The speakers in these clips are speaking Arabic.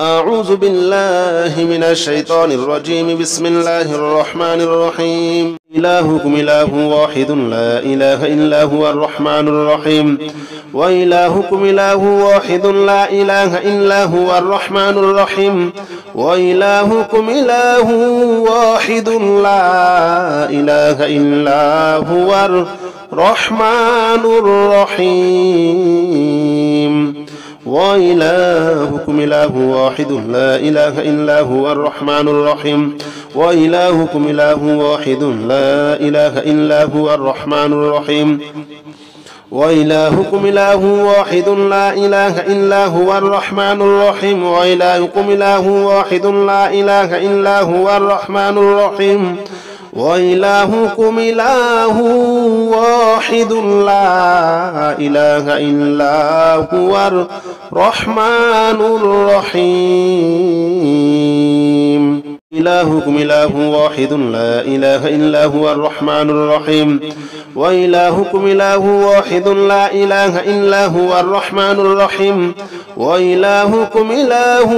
أعوذ بالله من الشيطان الرجيم. بسم الله الرحمن الرحيم. إلهكم إله واحد لا إله إلا هو الرحمن الرحيم. وإلهكم إله واحد لا إله إلا هو الرحمن الرحيم. وإلهكم إله واحد لا إله إلا هو الرحمن الرحيم. وإلهكم إله واحد لا إله إلا هو الرحمن الرحيم. وإلهكم إله واحد لا إله إلا هو الرحمن الرحيم. وإلهكم إله واحد لا إله إلا هو الرحمن الرحيم. وإلهكم إله واحد لا إله إلا هو الرحمن الرحيم. وإلهكم إله واحد لا إله إلا هو الرحمن الرحيم. إلهكم إله واحد لا إله إلا هو الرحمن الرحيم. وإلهكم إله واحد لا إله إلا هو الرحمن الرحيم. وإلهكم إله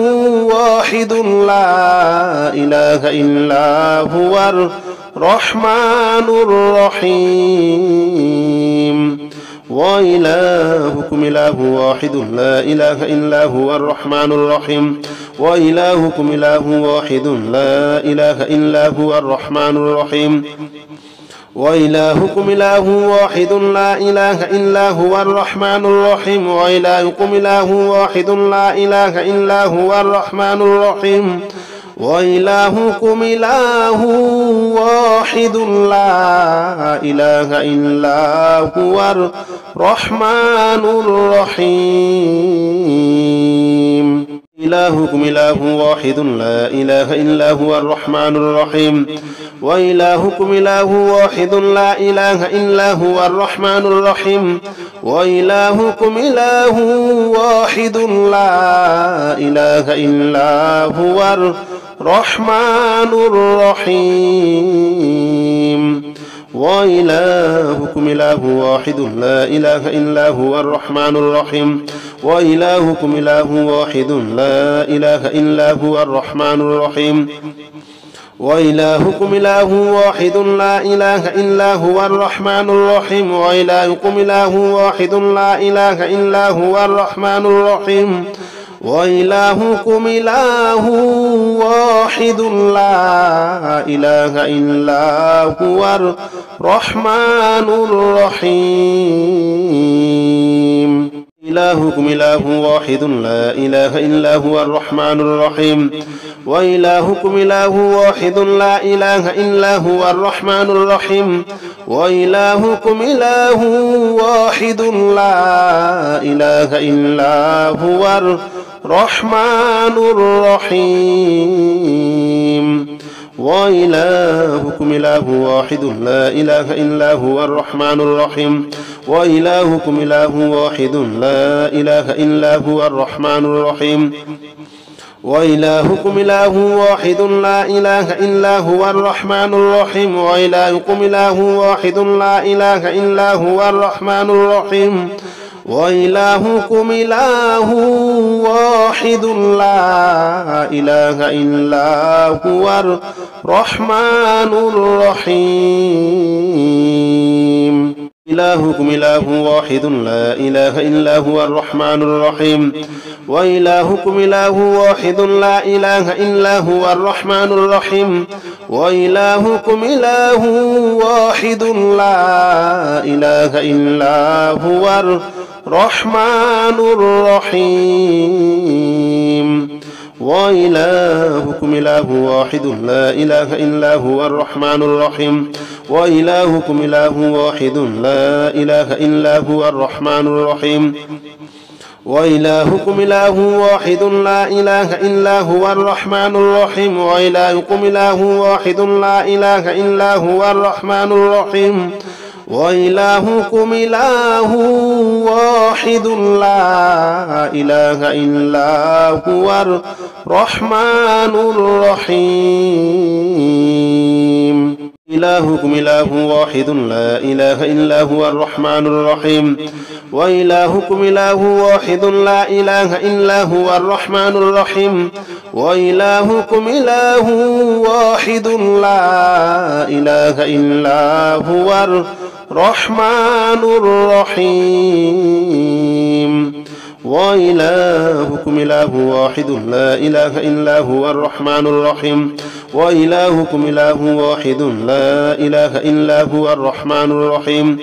واحد لا إله إلا هو الرحمن الرحيم. وإلهكم إله واحد لا إله إلا هو الرحمن الرحيم. وإلهكم إله واحد لا إله إلا هو الرحمن الرحيم. وإلهكم إله واحد لا إله إلا هو الرحمن الرحيم. وإلهكم إله واحد لا إله إلا هو الرحمن الرحيم. وإلهكم إله واحد لا إله إلا هو الرحمن الرحيم. إلهكم إله واحد لا إله إلا هو الرحمن الرحيم. وإلهكم إله واحد لا إله إلا هو الرحمن الرحيم. وإلهكم إله واحد لا إله إلا هو الرحمن الرحيم. وإلهكم إله واحد لا إله إلا هو الرحمن الرحيم. وإلهكم إله واحد لا إله إلا هو الرحمن الرحيم. وإلهكم إله واحد لا إله إلا هو الرحمن الرحيم. وإلهكم إله واحد لا إله إلا هو الرحمن الرحيم. وإلهكم إله واحد لا إله إلا هو الرحمن الرحيم. إلهكم إله واحد لا إله إلا هو الرحمن الرحيم. وإلهكم إله واحد لا إله إلا هو الرحمن الرحيم. وإلهكم إله واحد لا إله إلا هو الرحمن الرحيم. وإلهكم إله واحد لا إله إلا هو الرحمن الرحيم. وإلهكم إله واحد لا إله إلا هو الرحمن الرحيم. وإلهكم إله واحد لا إله إلا هو الرحمن الرحيم. وإلهكم إله واحد لا إله إلا هو الرحمن الرحيم. وإلهكم إله واحد لا إله إلا هو الرحمن الرحيم. إلهكم إله واحد لا إله إلا هو الرحمن الرحيم. وإلهكم إله واحد لا إله إلا هو الرحمن الرحيم. وإلهكم إله واحد لا إله إلا هو الرحمن الرحيم. وإلهكم إله واحد لا إله إلا هو الرحمن الرحيم. وإلهكم إله واحد لا إله إلا هو الرحمن الرحيم. وإلهكم إله واحد لا إله إلا هو الرحمن الرحيم. وإلهكم إله واحد لا إله إلا هو الرحمن الرحيم. وإلهكم إله واحد لا إله إلا هو الرحمن الرحيم. إلهكم إله واحد لا إله إلا هو الرحمن الرحيم وإلهكم إله واحد لا إله إلا هو الرحمن الرحيم وإلهكم إله واحد لا إله إلا هو الرحمن الرحيم وإلهكم إله واحد لا إله إلا هو الرحمن الرحيم وإلهكم إله واحد لا إله إلا هو الرحمن الرحيم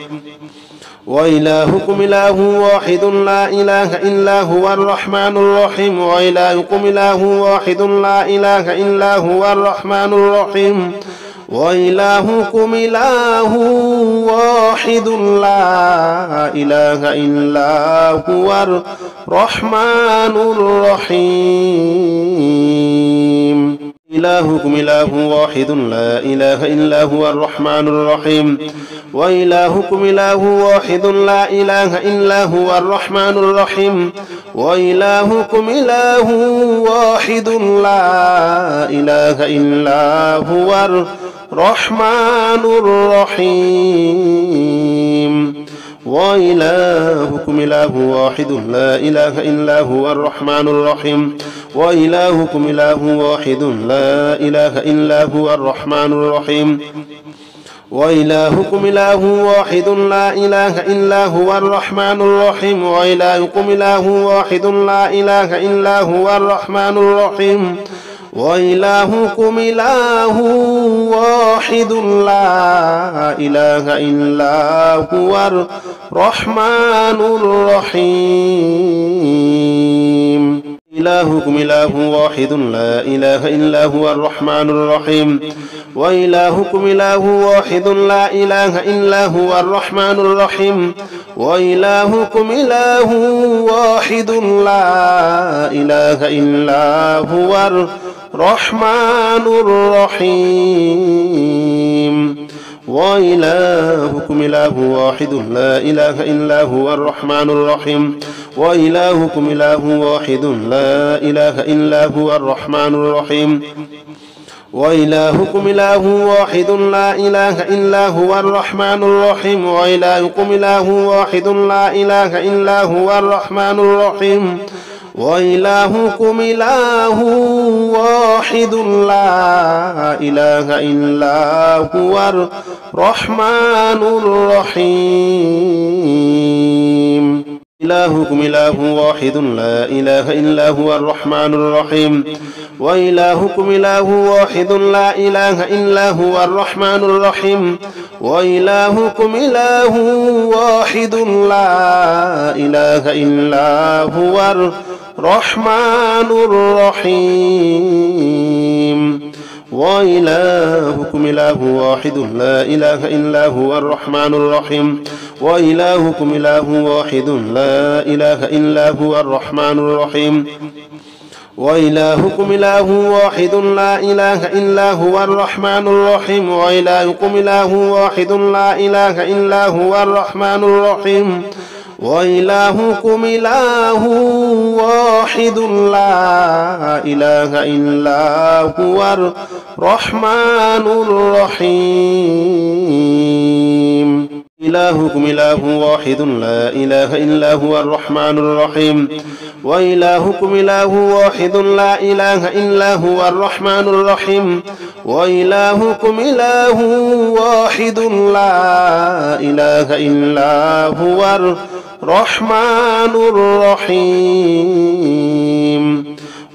وإلهكم إله واحد لا إله إلا هو الرحمن الرحيم وإلهكم إله واحد لا إله إلا هو الرحمن الرحيم وإلهكم إله واحد لا إله إلا هو الرحمن الرحيم إلهكم إله واحد لا إله إلا هو الرحمن الرحيم وإلهكم إله واحد لا إله إلا هو الرحمن الرحيم وإلهكم إله واحد لا إله إلا هو الرحمن الرحيم وإلهكم إله واحد لا إله إلا هو الرحمن الرحيم وإلهكم إله واحد لا إله إلا هو الرحمن الرحيم وإلهكم إله واحد لا إله إلا هو الرحمن الرحيم وإلهكم إله واحد لا إله إلا هو الرحمن الرحيم وإلهكم إله واحد لا إله إلا هو الرحمن الرحيم إلهكم إله واحد لا إله إلا هو الرحمن الرحيم وإلهكم إله واحد لا إله إلا هو الرحمن الرحيم وإلهكم إله واحد لا إله إلا هو الرحمن الرحيم وإلهكم إله واحد لا إله إلا هو الرحمن الرحيم وإلهكم إله واحد لا إله إلا هو الرحمن الرحيم وإلهكم إله واحد لا إله إلا هو الرحمن الرحيم وإلهكم إله واحد لا إله إلا هو الرحمن الرحيم وإلهكم إله واحد لا إله إلا هو الرحمن الرحيم إلهكم إله واحد لا إله إلا هو الرحمن الرحيم وإلهكم إله واحد لا إله إلا هو الرحمن الرحيم وإلهكم إله واحد لا إله إلا هو الرحمن الرحيم وإلهكم إله واحد لا إله إلا هو الرحمن الرحيم وإلهكم إله واحد لا إله إلا هو الرحمن الرحيم وإلهكم إله واحد لا إله إلا هو الرحمن الرحيم وإلهكم إله واحد لا إله إلا هو الرحمن الرحيم وإلهكم إله واحد لا إله إلا هو الرحمن الرحيم إلهكم إله واحد لا إله إلا هو الرحمن الرحيم وإلهكم إله واحد لا إله إلا هو الرحمن الرحيم وإلهكم إله واحد لا إله إلا هو الرحمن الرحيم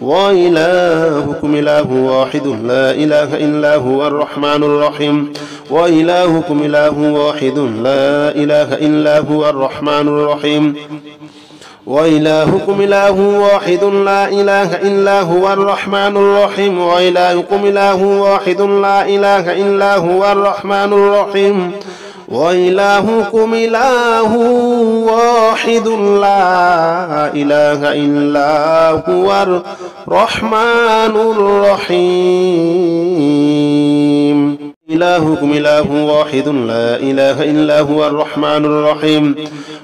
وإلهكم إله واحد لا إله إلا هو الرحمن الرحيم وإلهكم إله واحد لا إله إلا هو الرحمن الرحيم وإلهكم إله واحد لا إله إلا هو الرحمن الرحيم وإلهكم إله واحد لا إله إلا هو الرحمن الرحيم وإلهكم إله واحد لا إله إلا هو الرحمن الرحيم إلهكم إله واحد لا إله إلا هو الرحمن الرحيم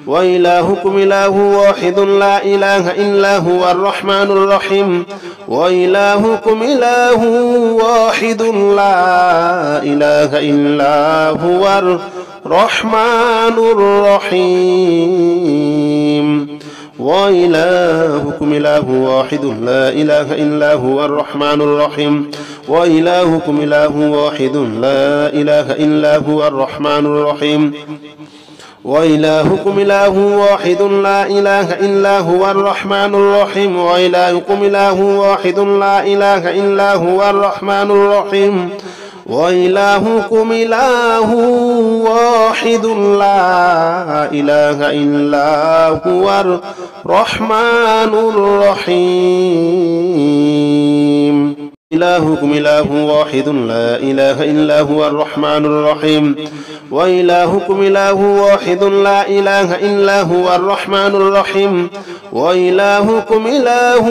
وإلهكم إله واحد لا إله إلا هو الرحمن الرحيم وإلهكم إله واحد لا إله إلا هو الرحمن الرحيم وإلهكم إله واحد لا إله إلا هو الرحمن الرحيم وإلهكم إله واحد لا إله إلا هو الرحمن الرحيم وإلهكم إله واحد لا إله إلا هو الرحمن الرحيم وإلهكم إله واحد لا إله إلا هو الرحمن الرحيم وإلهكم إله واحد لا إله إلا هو الرحمن الرحيم إلهكم إله واحد لا إله إلا هو الرحمن الرحيم وإلهكم إله واحد لا إله إلا هو الرحمن الرحيم وإلهكم إله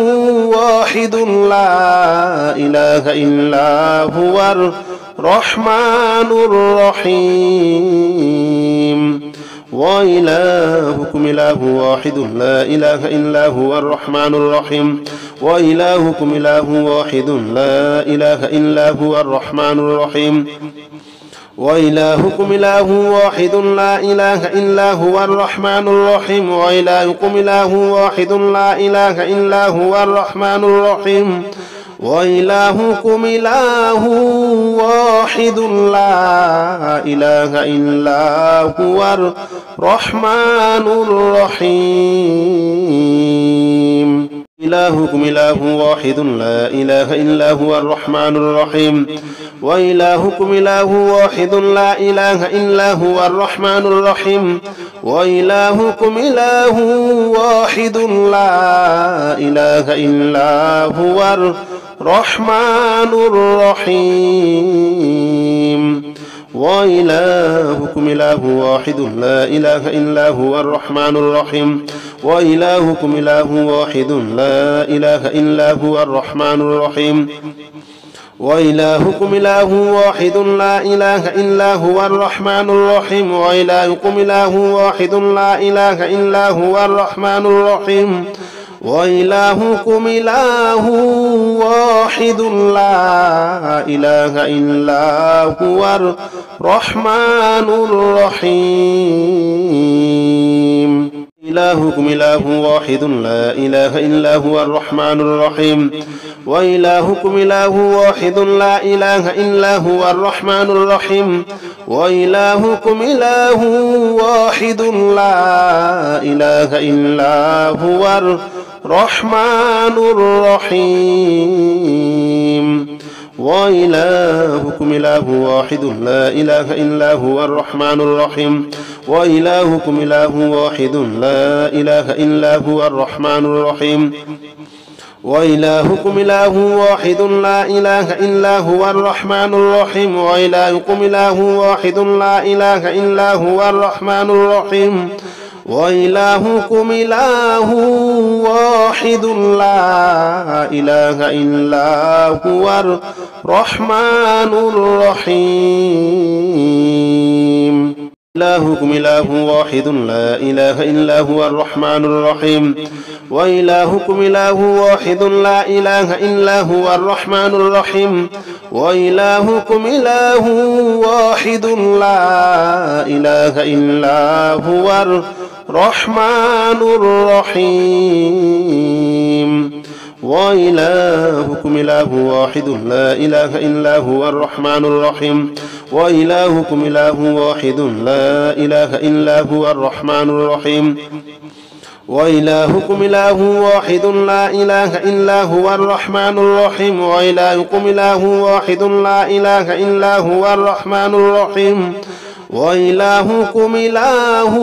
واحد لا إله إلا هو الرحمن الرحيم وإلهكم إله واحد لا إله إلا هو الرحمن الرحيم وإلهكم إله واحد لا إله إلا هو الرحمن الرحيم وإلهكم إله واحد لا إله إلا هو الرحمن الرحيم وإلهكم إله واحد لا إله إلا هو الرحمن الرحيم وإلهكم إله واحد لا إله إلا هو الرحمن الرحيم إلهكم إله واحد لا إله إلا هو الرحمن الرحيم وإلهكم إله واحد لا إله إلا هو الرحمن الرحيم وإلهكم إله واحد لا إله إلا هو الرحمن الرحيم وإلهكم إله واحد لا إله إلا هو الرحمن الرحيم وإلهكم إله واحد لا إله إلا هو الرحمن الرحيم وإلهكم إله واحد لا إله إلا هو الرحمن الرحيم وإلهكم إله واحد لا إله إلا هو الرحمن الرحيم وإلهكم إله واحد لا إله إلا هو الرحمن الرحيم إلهكم إله واحد لا إله إلا هو الرحمن الرحيم وإلهكم إله واحد لا إله إلا هو الرحمن الرحيم وإلهكم إله واحد لا إله إلا هو الرحمن الرحيم وإلهكم إله واحد لا إله إلا هو الرحمن الرحيم وإلهكم إله واحد لا إله إلا هو الرحمن الرحيم وإلهكم إله واحد لا إله إلا هو الرحمن الرحيم وإلهكم إله واحد لا إله إلا هو الرحمن الرحيم وإلهكم إله واحد لا إله إلا هو الرحمن الرحيم إلهكم إله واحد لا إله إلا هو الرحمن الرحيم وإلهكم إله واحد لا إله إلا هو الرحمن الرحيم وإلهكم إله واحد لا إله إلا هو الرحمن الرحيم وإلهكم إله واحد لا إله إلا هو الرحمن الرحيم وإلهكم إله واحد لا إله إلا هو الرحمن الرحيم وإلهكم إله واحد لا إله إلا هو الرحمن الرحيم وإلهكم إله واحد لا إله إلا هو الرحمن الرحيم وإلهكم إله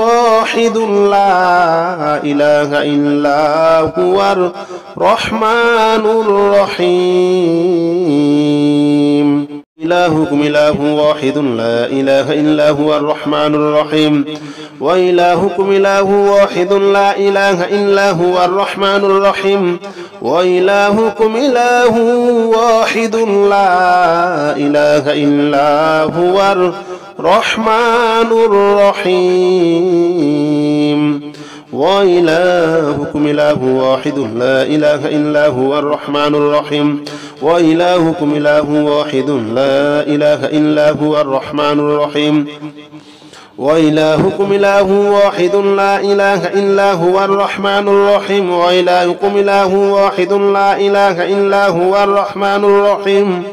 واحد لا إله إلا هو الرحمن الرحيم إلهكم إله واحد لا إله إلا هو الرحمن الرحيم وإلهكم إله واحد لا إله إلا هو الرحمن الرحيم وإلهكم إله واحد لا إله إلا هو الرحمن الرحيم وإلهكم إله واحد لا إله إلا هو الرحمن الرحيم وإلهكم إله واحد لا إله إلا هو الرحمن الرحيم وإلهكم إله واحد لا إله إلا هو الرحمن الرحيم وإلهكم إله واحد لا إله إلا هو الرحمن الرحيم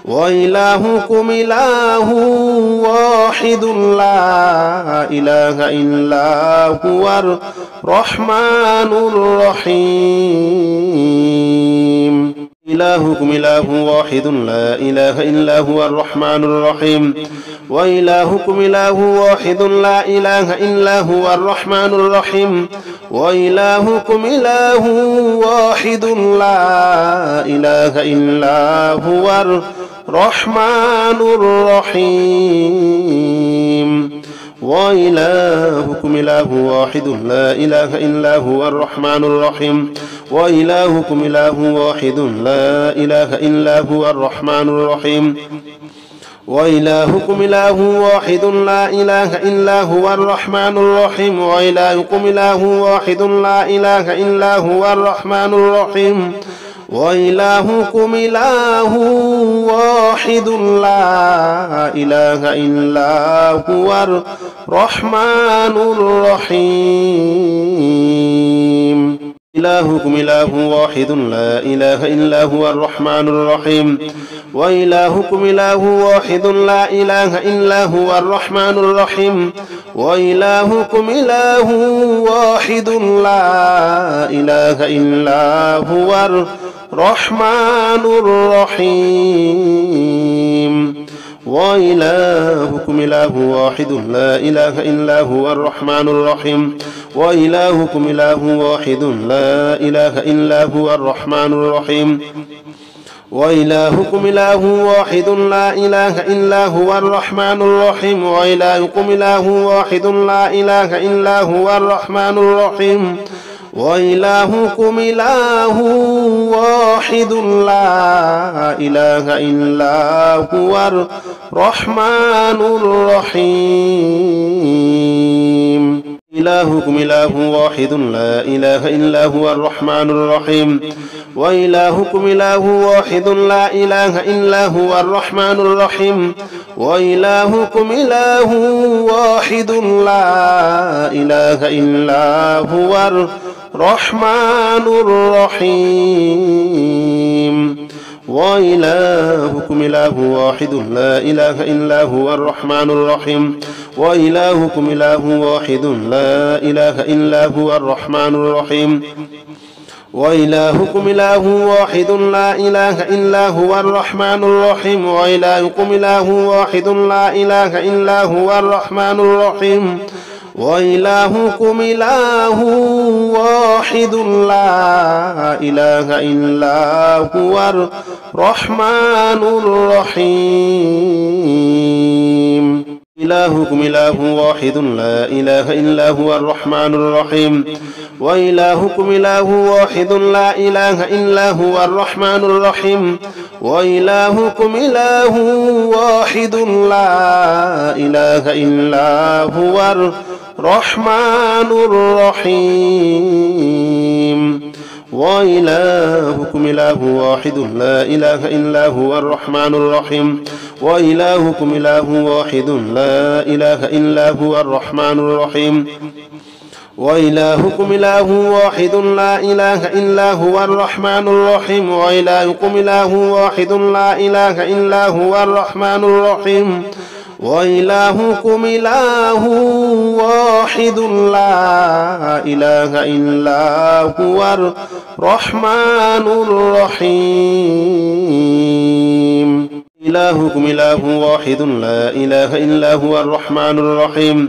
وإلهكم إله واحد لا إله إلا هو الرحمن الرحيم إلهكم إله واحد لا إله إلا هو الرحمن الرحيم وإلهكم إله واحد لا إله إلا هو الرحمن الرحيم وإلهكم إله واحد لا إله إلا هو الرحمن الرحيم وإلهكم إله واحد لا إله إلا هو الرحمن الرحيم وإلهكم إله واحد لا إله إلا هو الرحمن الرحيم وإلهكم إله واحد لا إله إلا هو الرحمن الرحيم وإلهكم إله واحد لا إله إلا هو الرحمن الرحيم وإلهكم إله واحد لا إله إلا هو الرحمن الرحيم إلهكم إله واحد لا إله إلا هو الرحمن الرحيم وإلهكم إله واحد لا إله إلا هو الرحمن الرحيم وإلهكم إله واحد لا إله إلا هو الرحمن الرحيم وإلهكم إله واحد لا إله إلا هو الرحمن الرحيم وإلهكم إله واحد لا إله إلا هو الرحمن الرحيم وإلهكم إله واحد لا إله إلا هو الرحمن الرحيم وإلهكم إله واحد لا إله إلا هو الرحمن الرحيم وإلهكم إله واحد لا إله إلا هو الرحمن الرحيم إلهكم إله واحد لا إله إلا هو الرحمن الرحيم وإلهكم إله واحد لا إله إلا هو الرحمن الرحيم وإلهكم إله واحد لا إله إلا هو الرحمن الرحيم وإلهكم إله واحد لا إله إلا هو الرحمن الرحيم وإلهكم إله واحد لا إله إلا هو الرحمن الرحيم وإلهكم إله واحد لا إله إلا هو الرحمن الرحيم وإلهكم إله واحد لا إله إلا هو الرحمن الرحيم وإلهكم إله واحد لا إله إلا هو الرحمن الرحيم إلهكم إله واحد لا إله إلا هو الرحمن الرحيم وإلهكم إله واحد لا إله إلا هو الرحمن الرحيم وإلهكم إله واحد لا إله إلا هو الرحمن الرحيم وإلهكم إله واحد لا إله إلا هو الرحمن الرحيم وإلهكم إله واحد لا إله إلا هو الرحمن الرحيم وإلهكم إله واحد لا إله إلا هو الرحمن الرحيم وإلهكم إله واحد لا إله إلا هو الرحمن الرحيم وإلهكم إله واحد لا إله إلا هو الرحمن الرحيم إلهكم إله واحد لا إله إلا هو الرحمن الرحيم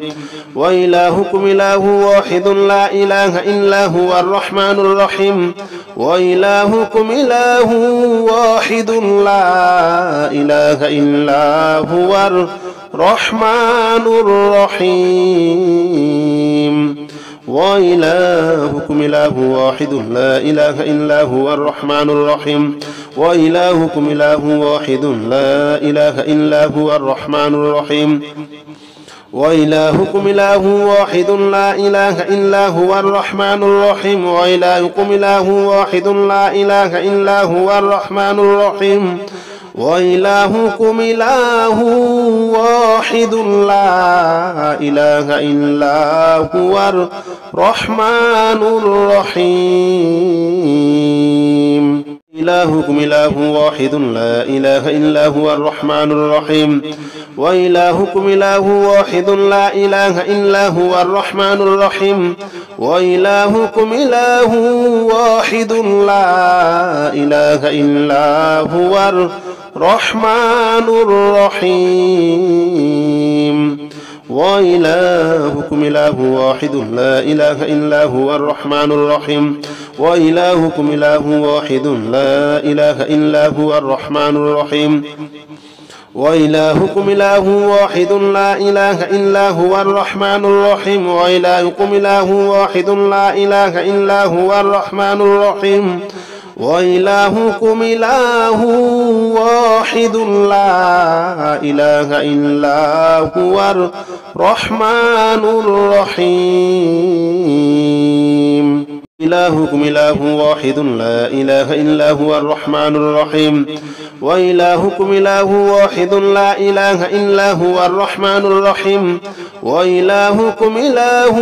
وإلهكم إله واحد لا إله إلا هو الرحمن الرحيم وإلهكم إله واحد لا إله إلا هو الرحمن الرحيم وإلهكم إله واحد لا إله إلا هو الرحمن الرحيم وإلهكم إله واحد لا إله إلا هو الرحمن الرحيم وإلهكم إله واحد لا إله إلا هو الرحمن الرحيم وإلهكم إله واحد لا إله إلا هو الرحمن الرحيم وإلهكم إله واحد لا إله إلا هو الرحمن الرحيم إلهكم إله واحد لا إله إلا هو الرحمن الرحيم وإلهكم إله واحد لا إله إلا هو الرحمن الرحيم وإلهكم إله واحد لا إله إلا هو الرحمن الرحيم وإلهكم إله واحد لا إله إلا هو الرحمن الرحيم وإلهكم إله واحد لا إله إلا هو الرحمن الرحيم وإلهكم إله واحد لا إله إلا هو الرحمن الرحيم وإلهكم إله واحد لا إله إلا هو الرحمن الرحيم وإلهكم إله واحد لا إله إلا هو الرحمن الرحيم إلهكم إله واحد لا إله إلا هو الرحمن الرحيم وإلهكم إله واحد لا إله إلا هو الرحمن الرحيم وإلهكم إله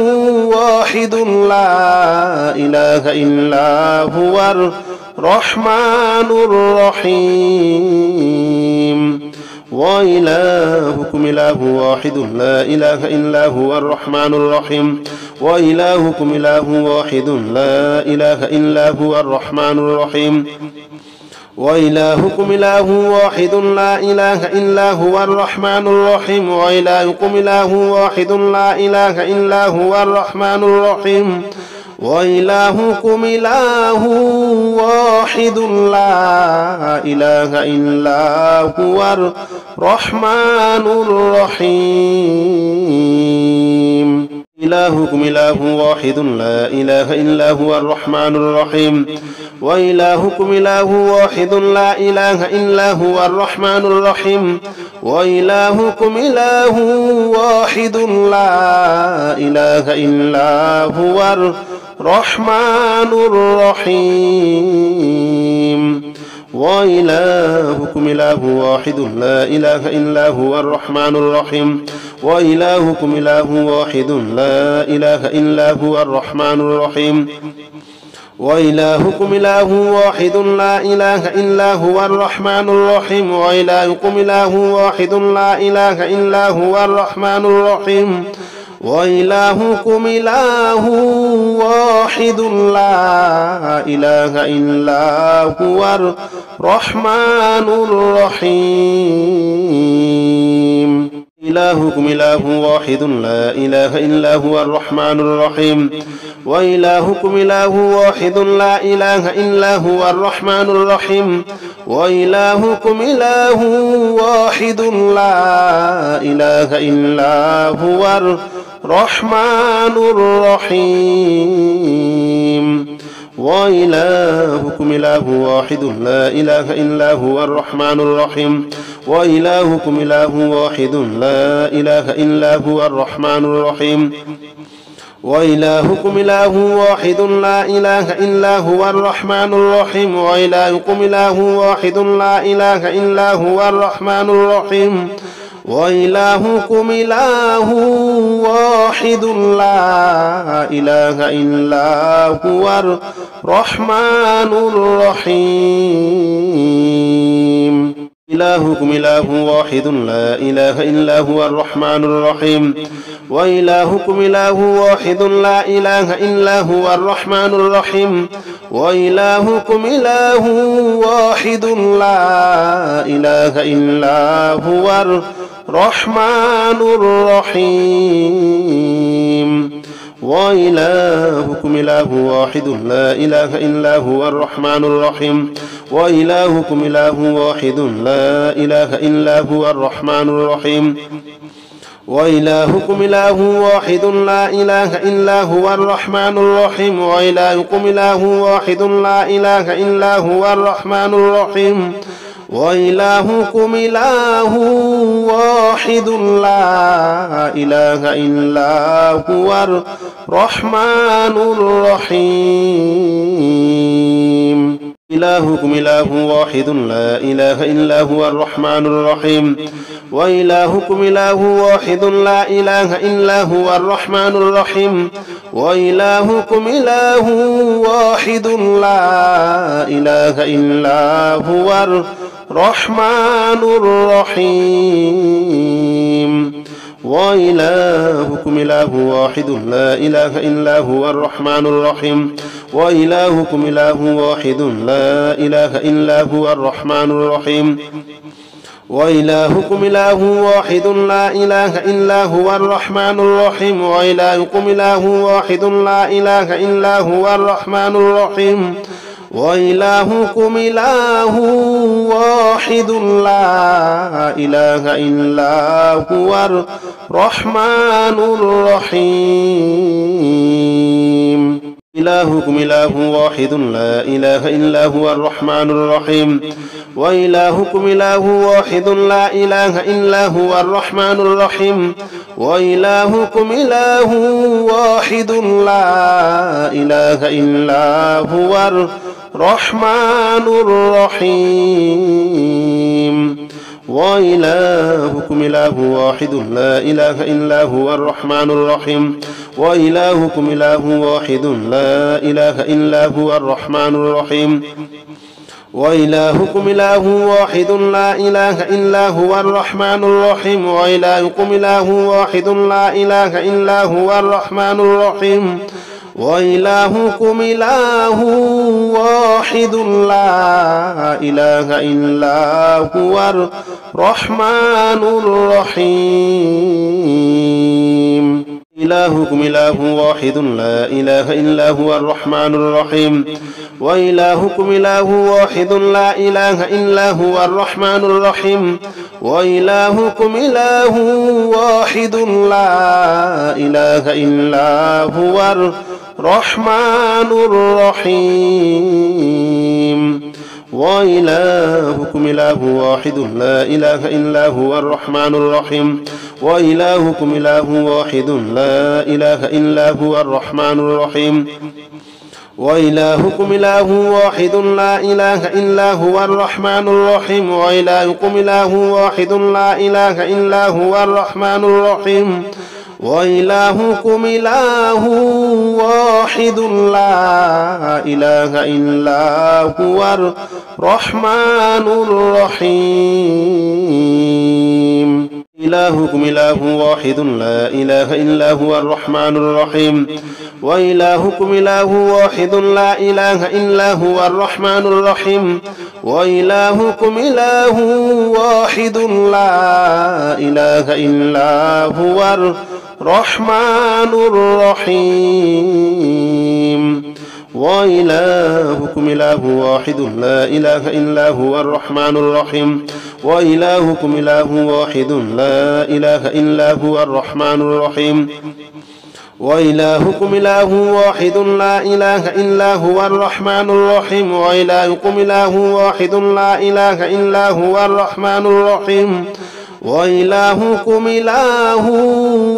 واحد لا إله إلا هو الرحمن الرحيم وإلهكم إله واحد لا إله إلا هو الرحمن الرحيم وإلهكم إله واحد لا إله إلا هو الرحمن الرحيم وإلهكم إله واحد لا إله إلا هو الرحمن الرحيم وإلهكم إله واحد لا إله إلا هو الرحمن الرحيم وإلهكم إله واحد لا إله إلا هو الرحمن الرحيم إلهكم إله واحد لا إله إلا هو الرحمن الرحيم وإلهكم إله واحد لا إله إلا هو الرحمن الرحيم وإلهكم إله واحد لا إله إلا هو الرحمن الرحيم وإلهكم إله واحد لا إله إلا هو الرحمن الرحيم وإلهكم إله واحد لا إله إلا هو الرحمن الرحيم وإلهكم إله واحد لا إله إلا هو الرحمن الرحيم وإلهكم إله واحد لا إله إلا هو الرحمن الرحيم وإلهكم إله واحد لا إله إلا هو الرحمن الرحيم إلهكم إله واحد لا إله إلا هو الرحمن الرحيم وإلهكم إله واحد لا إله إلا هو الرحمن الرحيم وإلهكم إله واحد لا إله إلا هو الرحمن الرحيم وإلهكم إله واحد لا إله إلا هو الرحمن الرحيم وإلهكم إله واحد لا إله إلا هو الرحمن الرحيم وإلهكم إله واحد لا إله إلا هو الرحمن الرحيم وإلهكم إله واحد لا إله إلا هو الرحمن الرحيم وإلهكم إله واحد لا إله إلا هو الرحمن الرحيم إلهكم إله واحد لا إله إلا هو الرحمن الرحيم وإلهكم إله واحد لا إله إلا هو الرحمن الرحيم وإلهكم إله واحد لا إله إلا هو الرحمن الرحيم وإلهكم إله واحد لا إله إلا هو الرحمن الرحيم وإلهكم إله واحد لا إله إلا هو الرحمن الرحيم وإلهكم إله واحد لا إله إلا هو الرحمن الرحيم وإلهكم إله واحد لا إله إلا هو الرحمن الرحيم وإلهكم إله واحد لا إله إلا هو الرحمن الرحيم إلهكم إله واحد لا إله إلا هو الرحمن الرحيم وإلهكم إله واحد لا إله إلا هو الرحمن الرحيم وإلهكم إله واحد لا إله إلا هو الرحمن الرحيم وإلهكم إله واحد لا إله إلا هو الرحمن الرحيم وإلهكم إله واحد لا إله إلا هو الرحمن الرحيم وإلهكم إله واحد لا إله إلا هو الرحمن الرحيم وإلهكم إله واحد لا إله إلا هو الرحمن الرحيم وإلهكم إله واحد لا إله إلا هو الرحمن الرحيم إلهكم إله واحد لا إله إلا هو الرحمن الرحيم وإلهكم إله واحد لا إله إلا هو الرحمن الرحيم وإلهكم إله واحد لا إله إلا هو الرحمن الرحيم وإلهكم إله واحد لا إله إلا هو الرحمن الرحيم وإلهكم إله واحد لا إله إلا هو الرحمن الرحيم وإلهكم إله واحد لا إله إلا هو الرحمن الرحيم وإلهكم إله واحد لا إله إلا هو الرحمن الرحيم وإلهكم إله واحد لا إله إلا هو الرحمن الرحيم إلهكم إله واحد لا إله إلا هو الرحمن الرحيم وإلهكم إله واحد لا إله إلا هو الرحمن الرحيم وإلهكم إله واحد لا إله إلا هو الرحمن الرحيم وإلهكم إله واحد لا إله إلا هو الرحمن الرحيم وإلهكم إله واحد لا إله إلا هو الرحمن الرحيم وإلهكم إله واحد لا إله إلا هو الرحمن الرحيم وإلهكم إله واحد لا إله إلا هو الرحمن الرحيم وإلهكم إله واحد لا إله إلا هو الرحمن الرحيم إلهكم إله واحد لا إله إلا هو الرحمن الرحيم وإلهكم إله واحد لا إله إلا هو الرحمن الرحيم وإلهكم إله واحد لا إله إلا هو الرحمن الرحيم وإلهكم إله واحد لا إله إلا هو الرحمن الرحيم وإلهكم إله واحد لا إله إلا هو الرحمن الرحيم وإلهكم إله واحد لا إله إلا هو الرحمن الرحيم وإلهكم إله واحد لا إله إلا هو الرحمن الرحيم وإلهكم إله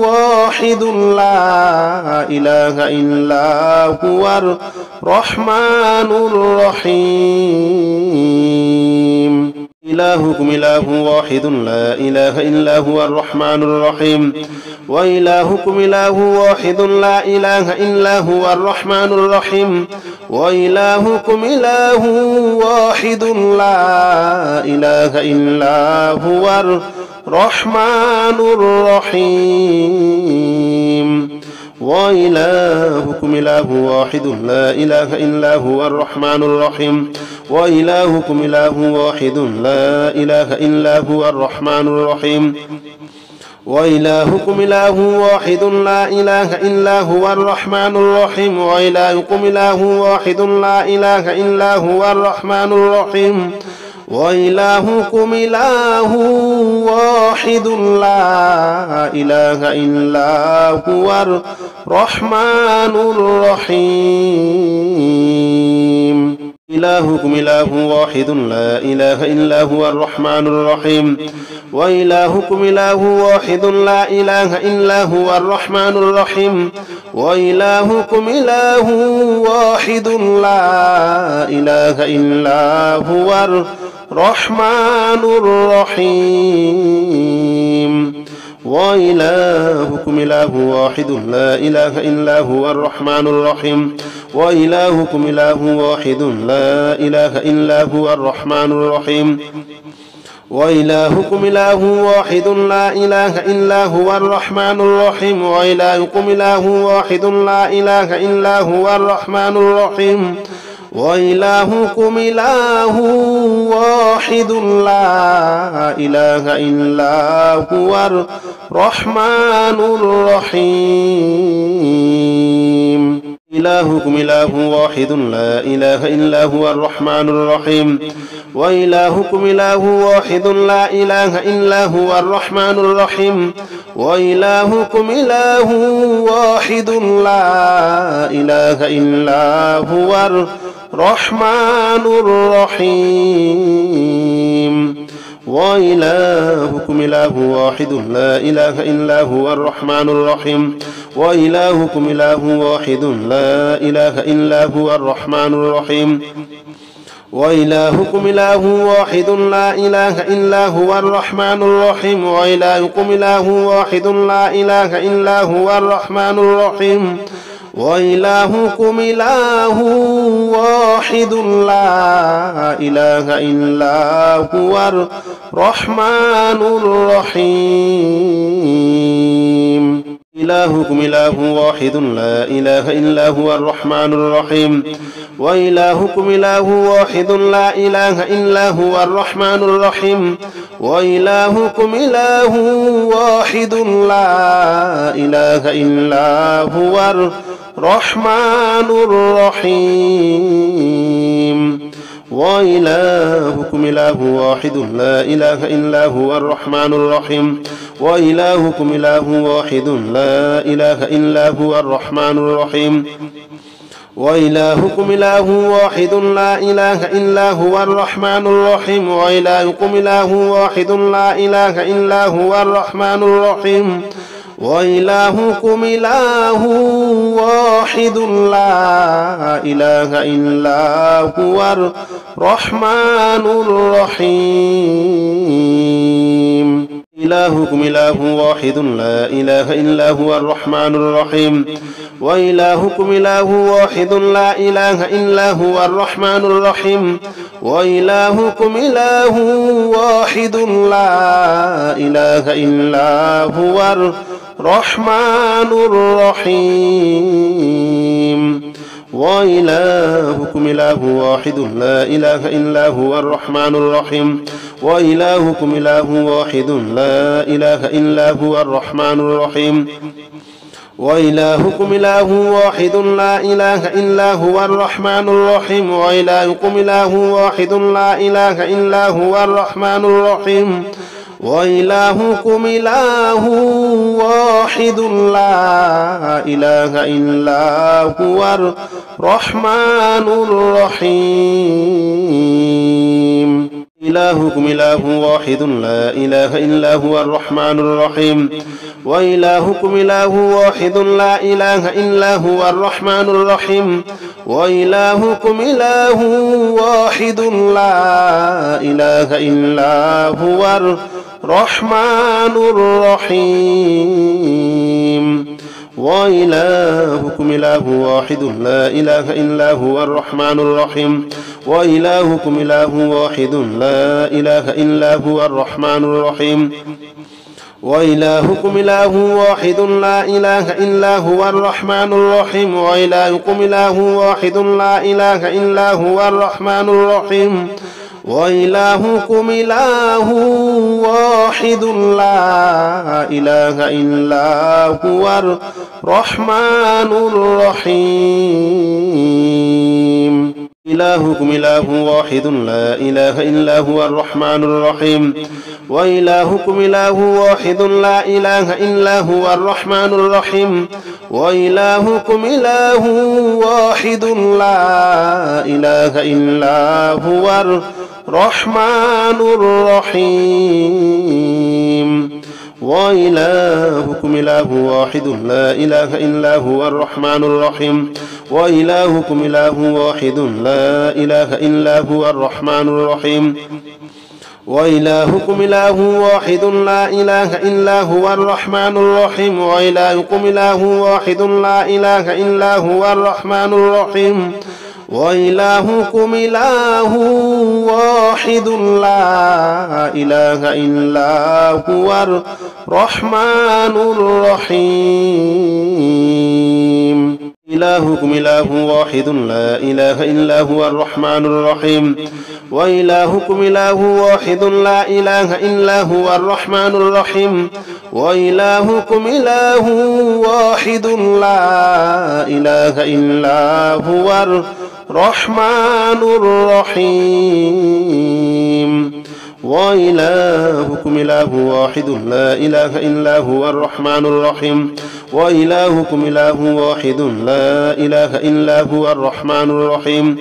واحد لا إله إلا هو الرحمن الرحيم إلهكم إله واحد لا إله إلا هو الرحمن الرحيم وإلهكم إله واحد لا إله إلا هو الرحمن الرحيم وإلهكم إله واحد لا إله إلا هو الرحمن الرحيم وإلهكم إله واحد لا إله إلا هو الرحمن الرحيم وإلهكم إله واحد لا إله إلا هو الرحمن الرحيم وإلهكم إله واحد لا إله إلا هو الرحمن الرحيم وإلهكم إله واحد لا إله إلا هو الرحمن الرحيم وإلهكم إله واحد لا إله إلا هو الرحمن الرحيم إلهكم إله واحد لا إله إلا هو الرحمن الرحيم وإلهكم إله واحد لا إله إلا هو الرحمن الرحيم وإلهكم إله واحد لا إله إلا هو الرحمن الرحيم وإلهكم إله واحد لا إله إلا هو الرحمن الرحيم وإلهكم إله واحد لا إله إلا هو الرحمن الرحيم وإلهكم إله واحد لا إله إلا هو الرحمن الرحيم وإلهكم إله واحد لا إله إلا هو الرحمن الرحيم وإلهكم إله واحد لا إله إلا هو الرحمن الرحيم إلهكم إله واحد لا إله إلا هو الرحمن الرحيم وإلهكم إله واحد لا إله إلا هو الرحمن الرحيم وإلهكم إله واحد لا إله إلا هو الرحمن الرحيم وإلهكم إله واحد لا إله إلا هو الرحمن الرحيم وإلهكم إله واحد لا إله إلا هو الرحمن الرحيم وإلهكم إله واحد لا إله إلا هو الرحمن الرحيم وإلهكم إله واحد لا إله إلا هو الرحمن الرحيم وإلهكم إله واحد لا إله إلا هو الرحمن الرحيم إلهكم إله واحد لا إله إلا هو الرحمن الرحيم وإلهكم إله واحد لا إله إلا هو الرحمن الرحيم وإلهكم إله واحد لا إله إلا هو الرحمن الرحيم وإلهكم إله واحد لا إله إلا هو الرحمن الرحيم وإلهكم إله واحد لا إله إلا هو الرحمن الرحيم وإلهكم إله واحد لا إله إلا هو الرحمن الرحيم وإلهكم إله واحد لا إله إلا هو الرحمن الرحيم وإلهكم إله واحد لا إله إلا هو الرحمن الرحيم إلهكم إله واحد لا إله إلا هو الرحمن الرحيم وإلهكم إله واحد لا إله إلا هو الرحمن الرحيم وإلهكم إله واحد لا إله إلا هو الرحمن الرحيم وإلهكم إله واحد لا إله إلا هو الرحمن الرحيم وإلهكم إله واحد لا إله إلا هو الرحمن الرحيم وإلهكم إله واحد لا إله إلا هو الرحمن الرحيم وإلهكم إله واحد لا إله إلا هو الرحمن الرحيم وإلهكم إله واحد لا إله إلا هو الرحمن الرحيم إلهكم إله واحد لا إله إلا هو الرحمن الرحيم وإلهكم إله واحد لا إله إلا هو الرحمن الرحيم وإلهكم إله واحد لا إله إلا هو الرحمن الرحيم وإلهكم إله واحد لا إله إلا هو الرحمن الرحيم وإلهكم إله واحد لا إله إلا هو الرحمن الرحيم وإلهكم إله واحد لا إله إلا هو الرحمن الرحيم وإلهكم إله واحد لا إله إلا هو الرحمن الرحيم وإلهكم إله واحد لا إله إلا هو الرحمن الرحيم. إلهكم إله واحد لا إله إلا هو الرحمن الرحيم. وإلهكم إله واحد لا إله إلا هو الرحمن الرحيم. وإلهكم إله واحد لا إله إلا هو الرحمن الرحيم. وإلهكم إله واحد لا إله إلا هو الرحمن الرحيم. وإلهكم إله واحد لا إله إلا هو الرحمن الرحيم. وإلهكم إله واحد لا إله إلا هو الرحمن الرحيم. وإلهكم إله واحد لا إله إلا هو الرحمن الرحيم. وإلهكم إله واحد لا إله إلا هو الرحمن الرحيم. إلهكم إله واحد لا إله إلا هو الرحمن الرحيم. وإلهكم إله واحد لا إله إلا هو الرحمن الرحيم. وإلهكم إله واحد لا إله إلا هو الرحمن الرحيم. وإلهكم إله واحد لا إله إلا هو الرحمن الرحيم. وإلهكم إله واحد لا إله إلا هو الرحمن الرحيم.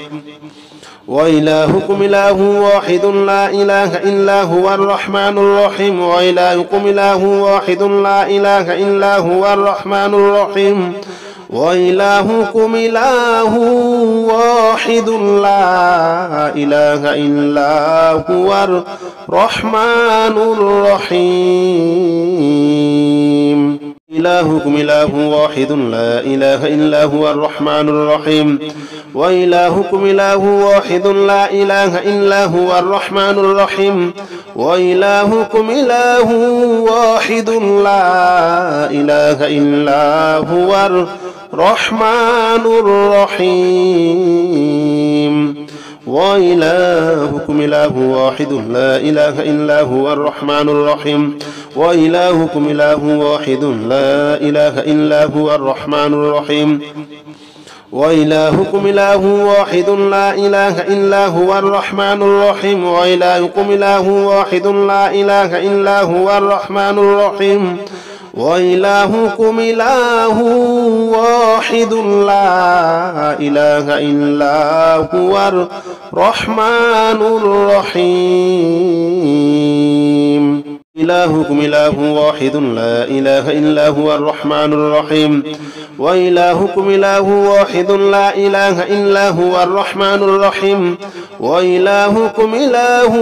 وإلهكم إله واحد لا إله إلا هو الرحمن الرحيم. وإلهكم إله واحد لا إله إلا هو الرحمن الرحيم. وإلهكم إله واحد لا إله إلا هو الرحمن الرحيم. إلهكم إله واحد لا إله إلا هو الرحمن الرحيم. وإلهكم إله واحد لا إله إلا هو الرحمن الرحيم. وإلهكم إله واحد لا إله إلا هو الرحمن الرحيم. وإلهكم إله واحد لا إله إلا هو الرحمن الرحيم. وإلهكم إله واحد لا إله إلا هو الرحمن الرحيم. وإلهكم إله واحد لا إله إلا هو الرحمن الرحيم. وإلهكم إله واحد لا إله إلا هو الرحمن الرحيم. وإلهكم إله واحد لا إله إلا هو الرحمن الرحيم. إلهكم إله واحد لا إله إلا هو الرحمن الرحيم. وإلهكم إله واحد لا إله إلا هو الرحمن الرحيم. وإلهكم إله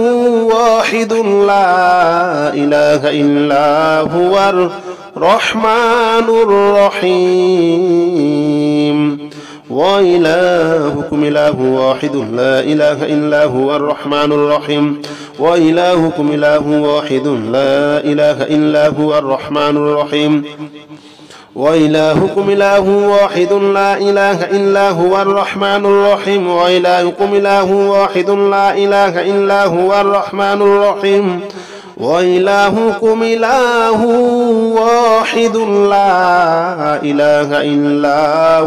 واحد لا إله إلا هو الرحمن الرحيم. وإلهكم إله واحد لا إله إلا هو الرحمن الرحيم. وإلهكم إله واحد لا إله إلا هو الرحمن الرحيم. وإلهكم إله واحد لا إله إلا هو الرحمن الرحيم. وإلهكم إله واحد لا إله إلا هو الرحمن الرحيم. وإلهكم إله واحد لا إله إلا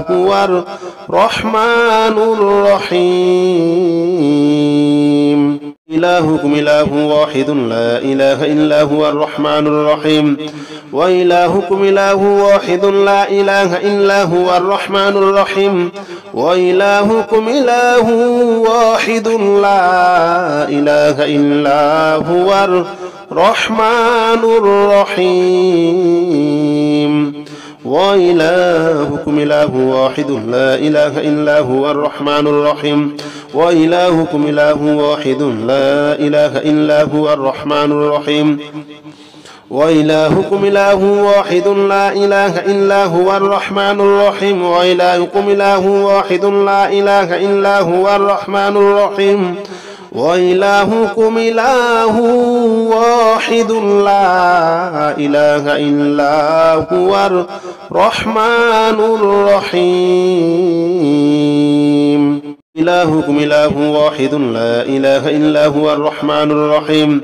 هو الرحمن الرحيم. إلهكم إله واحد لا إله إلا هو الرحمن الرحيم. وإلهكم إله واحد لا إله إلا هو الرحمن الرحيم. وإلهكم إله واحد لا إله إلا هو الرحمن الرحيم. وإلهكم إله واحد لا إله إلا هو الرحمن الرحيم. وإلهكم إله واحد لا إله إلا هو الرحمن الرحيم. وإلهكم إله واحد لا إله إلا هو الرحمن الرحيم. وإلهكم إله واحد لا إله إلا هو الرحمن الرحيم. وإلهكم إله واحد لا إله إلا هو الرحمن الرحيم. إلهكم إله واحد لا إله إلا هو الرحمن الرحيم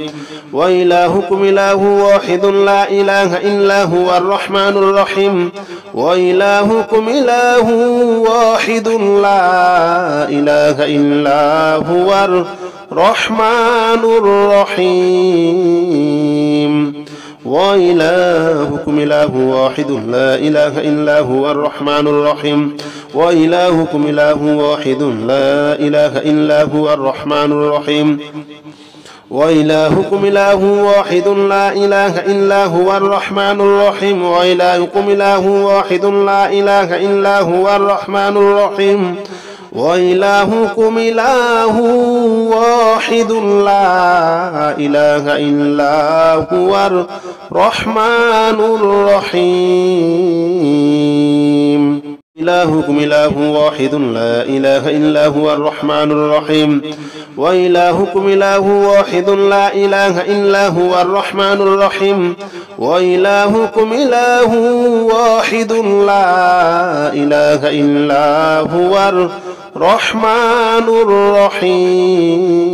وإلهكم إله واحد لا إله إلا هو الرحمن الرحيم وإلهكم إله واحد لا إله إلا هو الرحمن الرحيم وإلهكم إله واحد لا إله إلا هو الرحمن الرحيم وإلهكم إله واحد لا إله إلا هو الرحمن الرحيم وإلهكم إله واحد لا إله إلا هو الرحمن الرحيم وإلهكم إله واحد لا إله إلا هو الرحمن الرحيم وإلهكم إله واحد لا إله إلا هو الرحمن الرحيم إلهكم إله واحد لا إله إلا هو الرحمن الرحيم وإلهكم إله واحد لا إله إلا هو الرحمن الرحيم وإلهكم إله واحد لا إله إلا هو الرحمن الرحيم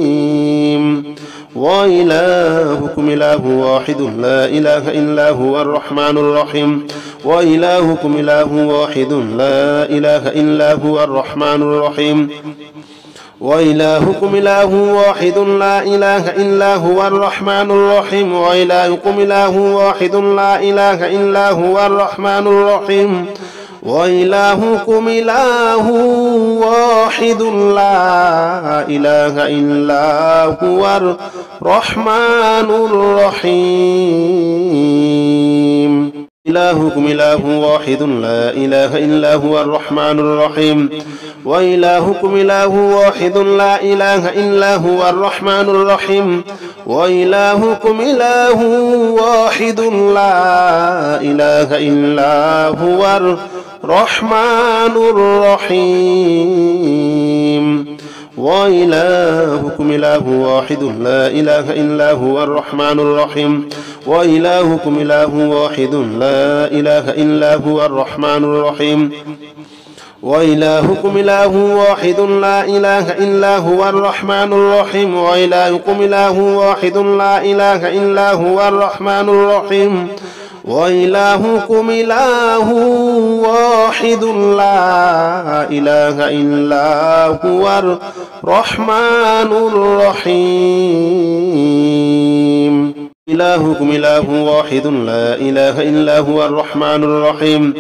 وإلهكم إله واحد لا إله إلا هو الرحمن الرحيم وإلهكم إله واحد لا إله إلا هو الرحمن الرحيم وإلهكم إله واحد لا إله إلا هو الرحمن الرحيم وإلهكم إله واحد لا إله إلا هو الرحمن الرحيم وإلهكم إله واحد لا إله إلا هو الرحمن الرحيم إلهكم إله واحد لا إله إلا هو الرحمن الرحيم وإلهكم إله واحد لا إله إلا هو الرحمن الرحيم وإلهكم إله واحد لا إله إلا هو الرحمن الرحيم وإلهكم إله واحد لا إله إلا هو الرحمن الرحيم وإلهكم إله واحد لا إله إلا هو الرحمن الرحيم وإلهكم إله واحد لا إله إلا هو الرحمن الرحيم وإلهكم إله واحد لا إله إلا هو الرحمن الرحيم وإلهكم إله واحد لا إله إلا هو الرحمن الرحيم إلهكم إله واحد لا إله إلا هو الرحمن الرحيم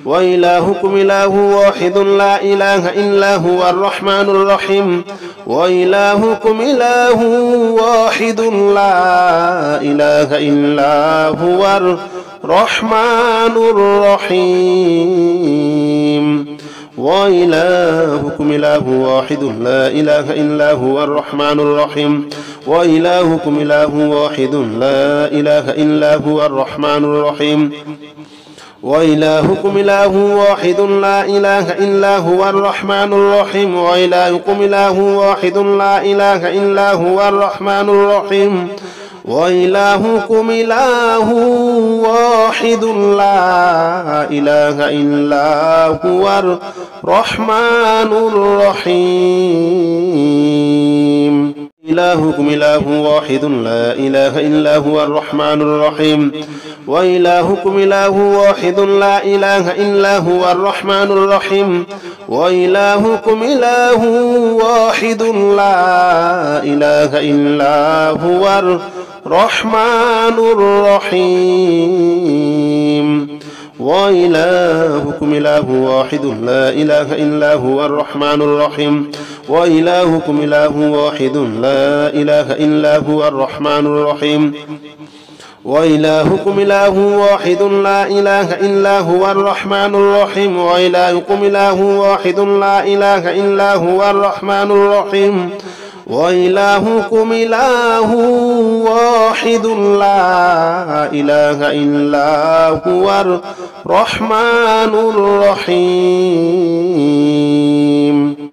وإلهكم إله واحد لا إله إلا هو الرحمن الرحيم وإلهكم إله واحد لا إله إلا هو الرحمن الرحيم وإلهكم إله واحد لا إله إلا هو الرحمن الرحيم وإلهكم إله واحد لا إله إلا هو الرحمن الرحيم وإلهكم إله واحد لا إله إلا هو الرحمن الرحيم وإلهكم إله واحد لا إله إلا هو الرحمن الرحيم وإلهكم إله واحد لا إله إلا هو الرحمن الرحيم إلهكم إله واحد لا إله إلا هو الرحمن الرحيم وإلهكم إله واحد لا إله إلا هو الرحمن الرحيم وإلهكم إله واحد لا إله إلا هو الرحمن الرحيم وإلهكم إله واحد لا إله إلا هو الرحمن الرحيم وإلهكم إله واحد لا إله إلا هو الرحمن الرحيم وإلهكم إله واحد لا إله إلا هو الرحمن الرحيم وإلهكم إله واحد لا إله إلا هو الرحمن الرحيم وإلهكم إله واحد لا إله إلا هو الرحمن الرحيم